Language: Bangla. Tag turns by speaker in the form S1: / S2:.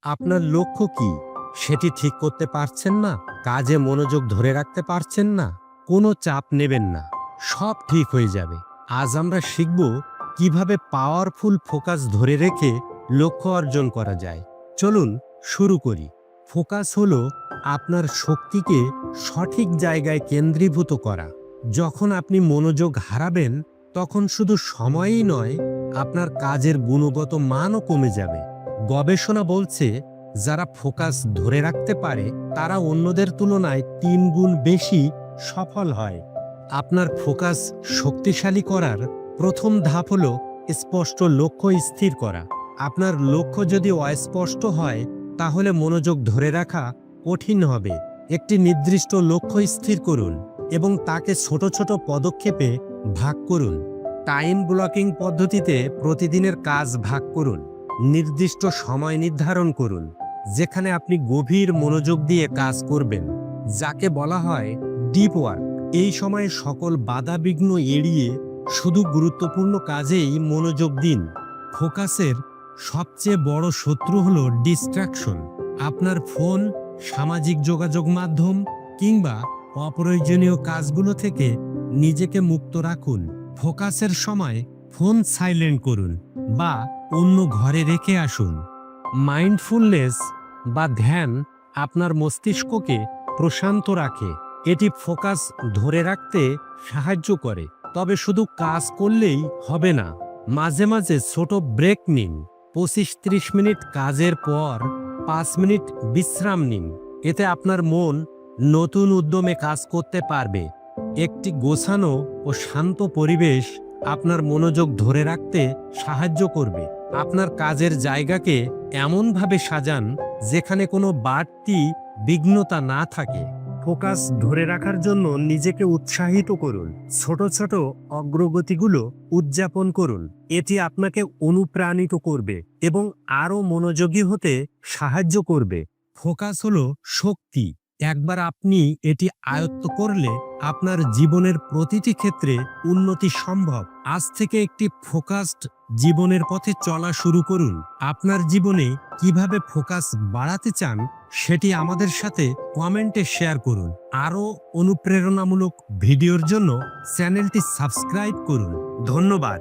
S1: আপনার লক্ষ্য কি সেটি ঠিক করতে পারছেন না? কাজে মনোযোগ ধরে রাখতে পারছেন না? কোনো চাপ নেবেন না, সব ঠিক হয়ে যাবে। আজ আমরা শিখব কিভাবে পাওয়ারফুল ফোকাস ধরে রেখে লক্ষ্য অর্জন করা যায়। চলুন শুরু করি। ফোকাস হলো আপনার শক্তিকে সঠিক জায়গায় কেন্দ্রীভূত করা। যখন আপনি মনোযোগ হারাবেন তখন শুধু সময়ই নয়, আপনার কাজের গুণগত মানও কমে যাবে। গবেষণা বলছে যারা ফোকাস ধরে রাখতে পারে তারা অন্যদের তুলনায় ৩ গুণ বেশি সফল হয়। আপনার ফোকাস শক্তিশালী করার প্রথম ধাপ হলো স্পষ্ট লক্ষ্য স্থির করা। আপনার লক্ষ্য যদি অস্পষ্ট হয় তাহলে মনোযোগ ধরে রাখা কঠিন হবে। একটি নির্দিষ্ট লক্ষ্য স্থির করুন এবং তাকে ছোট ছোট পদক্ষেপে ভাগ করুন। টাইম ব্লকিং পদ্ধতিতে প্রতিদিনের কাজ ভাগ করুন। নির্দিষ্ট সময় নির্ধারণ করুন যেখানে আপনি গভীর মনোযোগ দিয়ে কাজ করবেন, যাকে বলা হয় ডিপ ওয়ার্ক। এই সময়ে সকল বাধাবিঘ্ন এড়িয়ে শুধু গুরুত্বপূর্ণ কাজেই মনোযোগ দিন। ফোকাসের সবচেয়ে বড় শত্রু হলো ডিস্ট্রাকশন। আপনার ফোন, সামাজিক যোগাযোগ মাধ্যম কিংবা অপ্রয়োজনীয় কাজগুলো থেকে নিজেকে মুক্ত রাখুন। ফোকাসের সময় ফোন সাইলেন্ট করুন বা অন্য ঘরে রেখে আসুন। মাইন্ডফুলনেস বা ধ্যান আপনার মস্তিষ্ককে প্রশান্ত রাখে। এটি ফোকাস ধরে রাখতে সাহায্য করে। তবে শুধু কাজ করলেই হবে না, মাঝে মাঝে ছোট ব্রেক নিন। ২৫-৩০ মিনিট কাজের পর ৫ মিনিট বিশ্রাম নিন। এতে আপনার মন নতুন উদ্যমে কাজ করতে পারবে। একটি গোছানো ও শান্ত পরিবেশ আপনার মনোযোগ ধরে রাখতে সাহায্য করবে। আপনার কাজের জায়গাকে এমনভাবে সাজান যেখানে কোনো বাড়তি বিঘ্নতা না থাকে। ফোকাস ধরে রাখার জন্য নিজেকে উৎসাহিত করুন। ছোট ছোট অগ্রগতিগুলো উদযাপন করুন। এটি আপনাকে অনুপ্রাণিত করবে এবং আরও মনোযোগী হতে সাহায্য করবে। ফোকাস হলো শক্তি। একবার আপনি এটি আয়ত্ত করলে আপনার জীবনের প্রতিটি ক্ষেত্রে উন্নতি সম্ভব। আজ থেকে একটি ফোকাসড জীবনের পথে চলা শুরু করুন। আপনার জীবনে কিভাবে ফোকাস বাড়াতে চান সেটি আমাদের সাথে কমেন্টে শেয়ার করুন। আরও অনুপ্রেরণামূলক ভিডিওর জন্য চ্যানেলটি সাবস্ক্রাইব করুন। ধন্যবাদ।